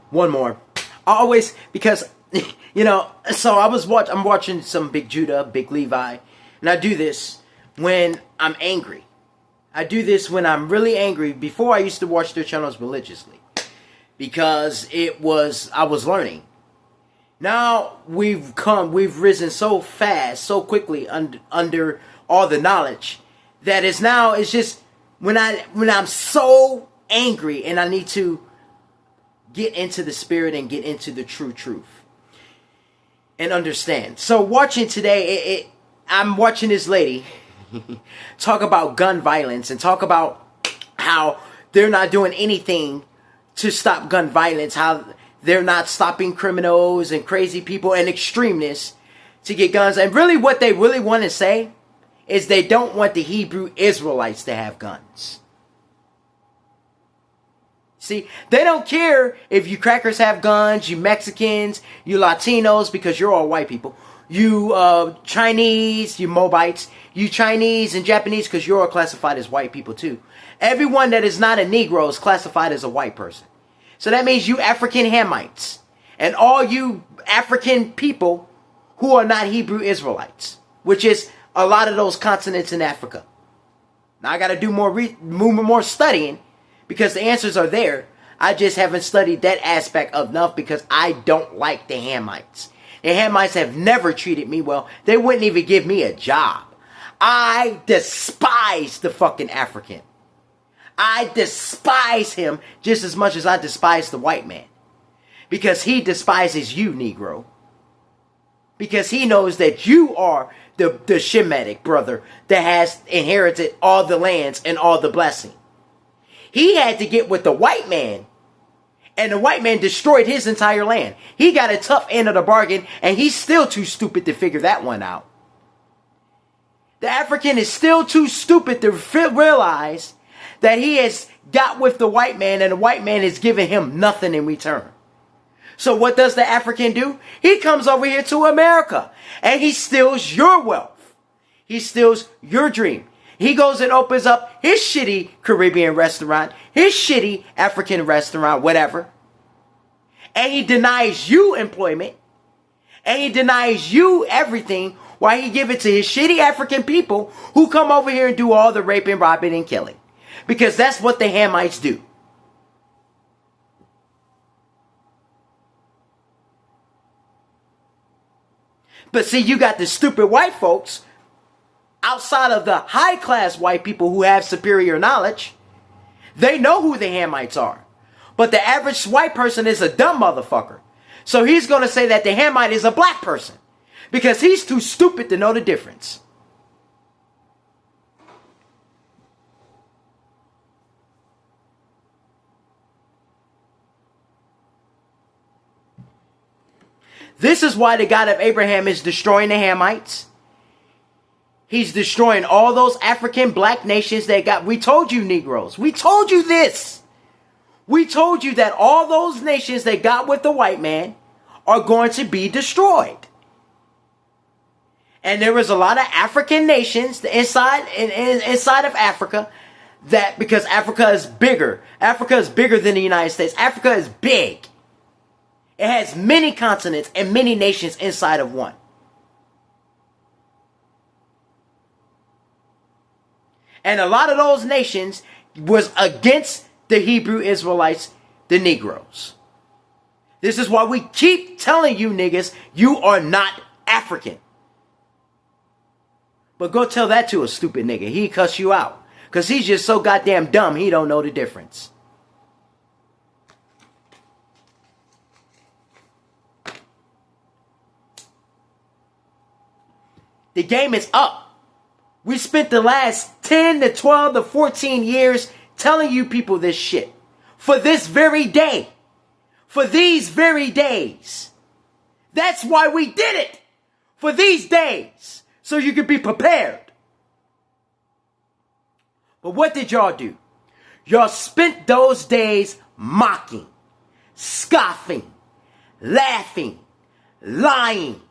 One more. I always, because, so I'm watching some Big Judah, Big Levi, and I do this when I'm angry. I do this when I'm really angry. Before, I used to watch their channels religiously because I was learning. Now we've risen so fast, so quickly under all the knowledge that it's just when I'm so angry and I need to get into the spirit and get into the true truth and understand. So watching today, I'm watching this lady talk about gun violence and talk about how they're not doing anything to stop gun violence, how they're not stopping criminals and crazy people and extremists to get guns. And really what they really want to say is they don't want the Hebrew Israelites to have guns. See, they don't care if you crackers have guns, you Mexicans, you Latinos, because you're all white people. You Chinese, you Moabites, you Chinese and Japanese, because you're all classified as white people too. Everyone that is not a Negro is classified as a white person. So that means you African Hamites and all you African people who are not Hebrew Israelites, which is a lot of those continents in Africa. Now I got to do more studying because the answers are there. I just haven't studied that aspect enough because I don't like the Hamites. The Hamites have never treated me well. They wouldn't even give me a job. I despise the fucking African. I despise him just as much as I despise the white man. Because he despises you, Negro. Because he knows that you are the Shemitic brother that has inherited all the lands and all the blessing. He had to get with the white man. And the white man destroyed his entire land. He got a tough end of the bargain. And he's still too stupid to figure that one out. The African is still too stupid to realize that he has got with the white man and the white man is giving him nothing in return. So what does the African do? He comes over here to America and he steals your wealth. He steals your dream. He goes and opens up his shitty Caribbean restaurant, his shitty African restaurant, whatever. And he denies you employment. And he denies you everything while he give it to his shitty African people who come over here and do all the raping, robbing, and killing. Because that's what the Hamites do. But see, you got the stupid white folks outside of the high-class white people who have superior knowledge. They know who the Hamites are. But the average white person is a dumb motherfucker. So he's going to say that the Hamite is a black person. Because he's too stupid to know the difference. This is why the God of Abraham is destroying the Hamites. He's destroying all those African black nations that got... We told you, Negroes. We told you this. We told you that all those nations that got with the white man are going to be destroyed. And there was a lot of African nations inside of Africa that... Because Africa is bigger. Africa is bigger than the United States. Africa is big. It has many continents and many nations inside of one. And a lot of those nations was against the Hebrew Israelites, the Negroes. This is why we keep telling you niggas, you are not African. But go tell that to a stupid nigga. He cuss you out. Because he's just so goddamn dumb, he don't know the difference. The game is up. We spent the last 10 to 12 to 14 years telling you people this shit. For this very day. For these very days. That's why we did it. For these days. So you could be prepared. But what did y'all do? Y'all spent those days mocking, scoffing, laughing, lying.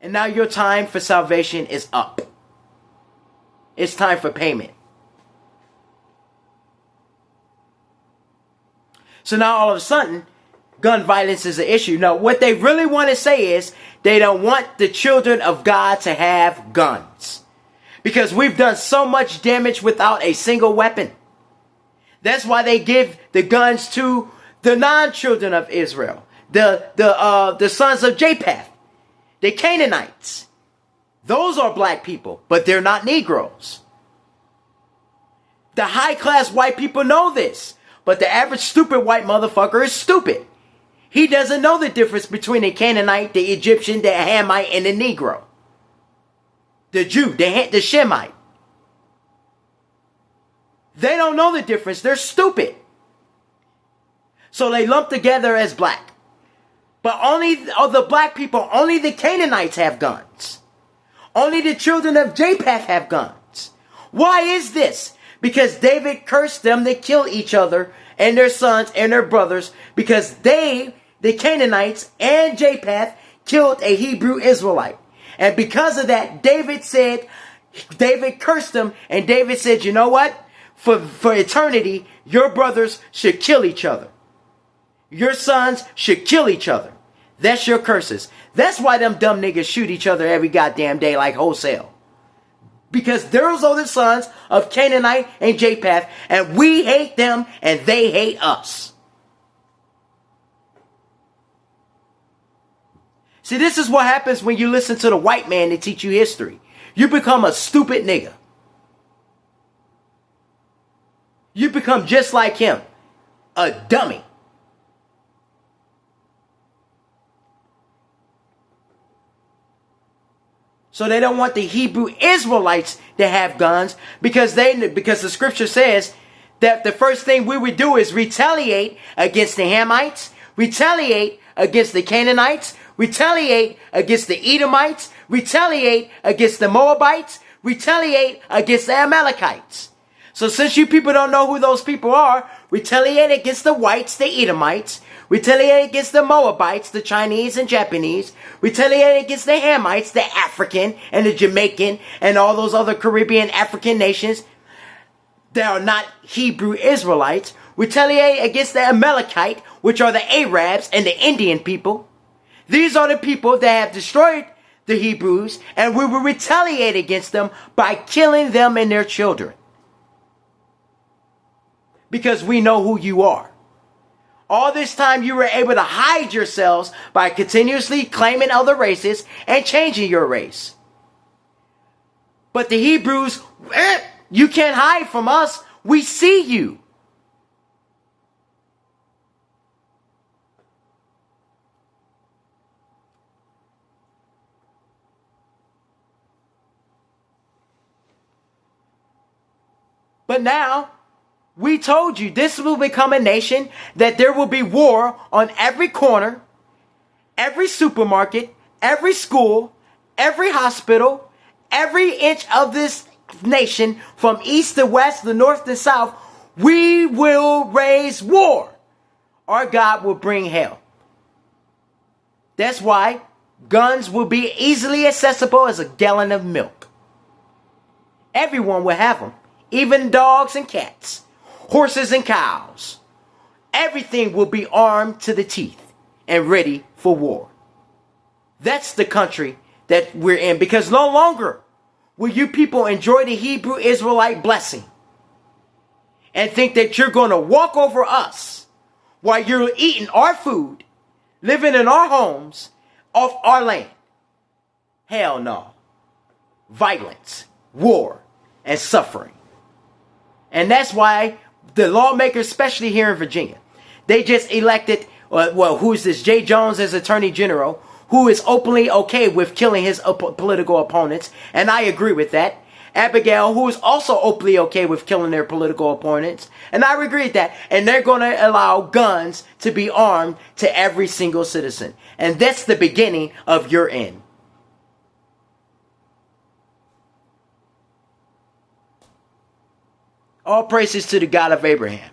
And now your time for salvation is up. It's time for payment. So now all of a sudden, gun violence is an issue. No, what they really want to say is they don't want the children of God to have guns. Because we've done so much damage without a single weapon. That's why they give the guns to the non-children of Israel. The sons of Japheth. The Canaanites. Those are black people, but they're not Negroes. The high-class white people know this. But the average stupid white motherfucker is stupid. He doesn't know the difference between a Canaanite, the Egyptian, the Hamite, and the Negro. The Jew, the Shemite. They don't know the difference. They're stupid. So they lump together as black. But only of the black people, only the Canaanites have guns. Only the children of Japheth have guns. Why is this? Because David cursed them to kill each other and their sons and their brothers, because they, the Canaanites and Japheth, killed a Hebrew Israelite. And because of that, David cursed them, and David said, you know what? For eternity, your brothers should kill each other. Your sons should kill each other. That's your curses. That's why them dumb niggas shoot each other every goddamn day like wholesale. Because those are the sons of Canaanite and Japheth, and we hate them and they hate us. See, this is what happens when you listen to the white man to teach you history. You become a stupid nigga. You become just like him, a dummy. So they don't want the Hebrew Israelites to have guns because the scripture says that the first thing we would do is retaliate against the Hamites, retaliate against the Canaanites, retaliate against the Edomites, retaliate against the Moabites, retaliate against the Amalekites. So since you people don't know who those people are, retaliate against the whites, the Edomites, retaliate against the Moabites, the Chinese and Japanese, retaliate against the Hamites, the African and the Jamaican and all those other Caribbean African nations that are not Hebrew Israelites, retaliate against the Amalekite, which are the Arabs and the Indian people. These are the people that have destroyed the Hebrews, and we will retaliate against them by killing them and their children. Because we know who you are. All this time you were able to hide yourselves by continuously claiming other races and changing your race. But the Hebrews, you can't hide from us. We see you. But now, we told you this will become a nation that there will be war on every corner, every supermarket, every school, every hospital, every inch of this nation from east to west, the north to south. We will raise war. Our God will bring hell. That's why guns will be easily accessible as a gallon of milk. Everyone will have them. Even dogs and cats, horses and cows. Everything will be armed to the teeth and ready for war. That's the country that we're in, because no longer will you people enjoy the Hebrew Israelite blessing and think that you're going to walk over us while you're eating our food, living in our homes, off our land. Hell no. Violence, war, and suffering. And that's why the lawmakers, especially here in Virginia, they just elected, who's this, Jay Jones as Attorney General, who is openly okay with killing his political opponents. And I agree with that. Abigail, who is also openly okay with killing their political opponents. And I agree with that. And they're going to allow guns to be armed to every single citizen. And that's the beginning of your end. All praises to the God of Abraham.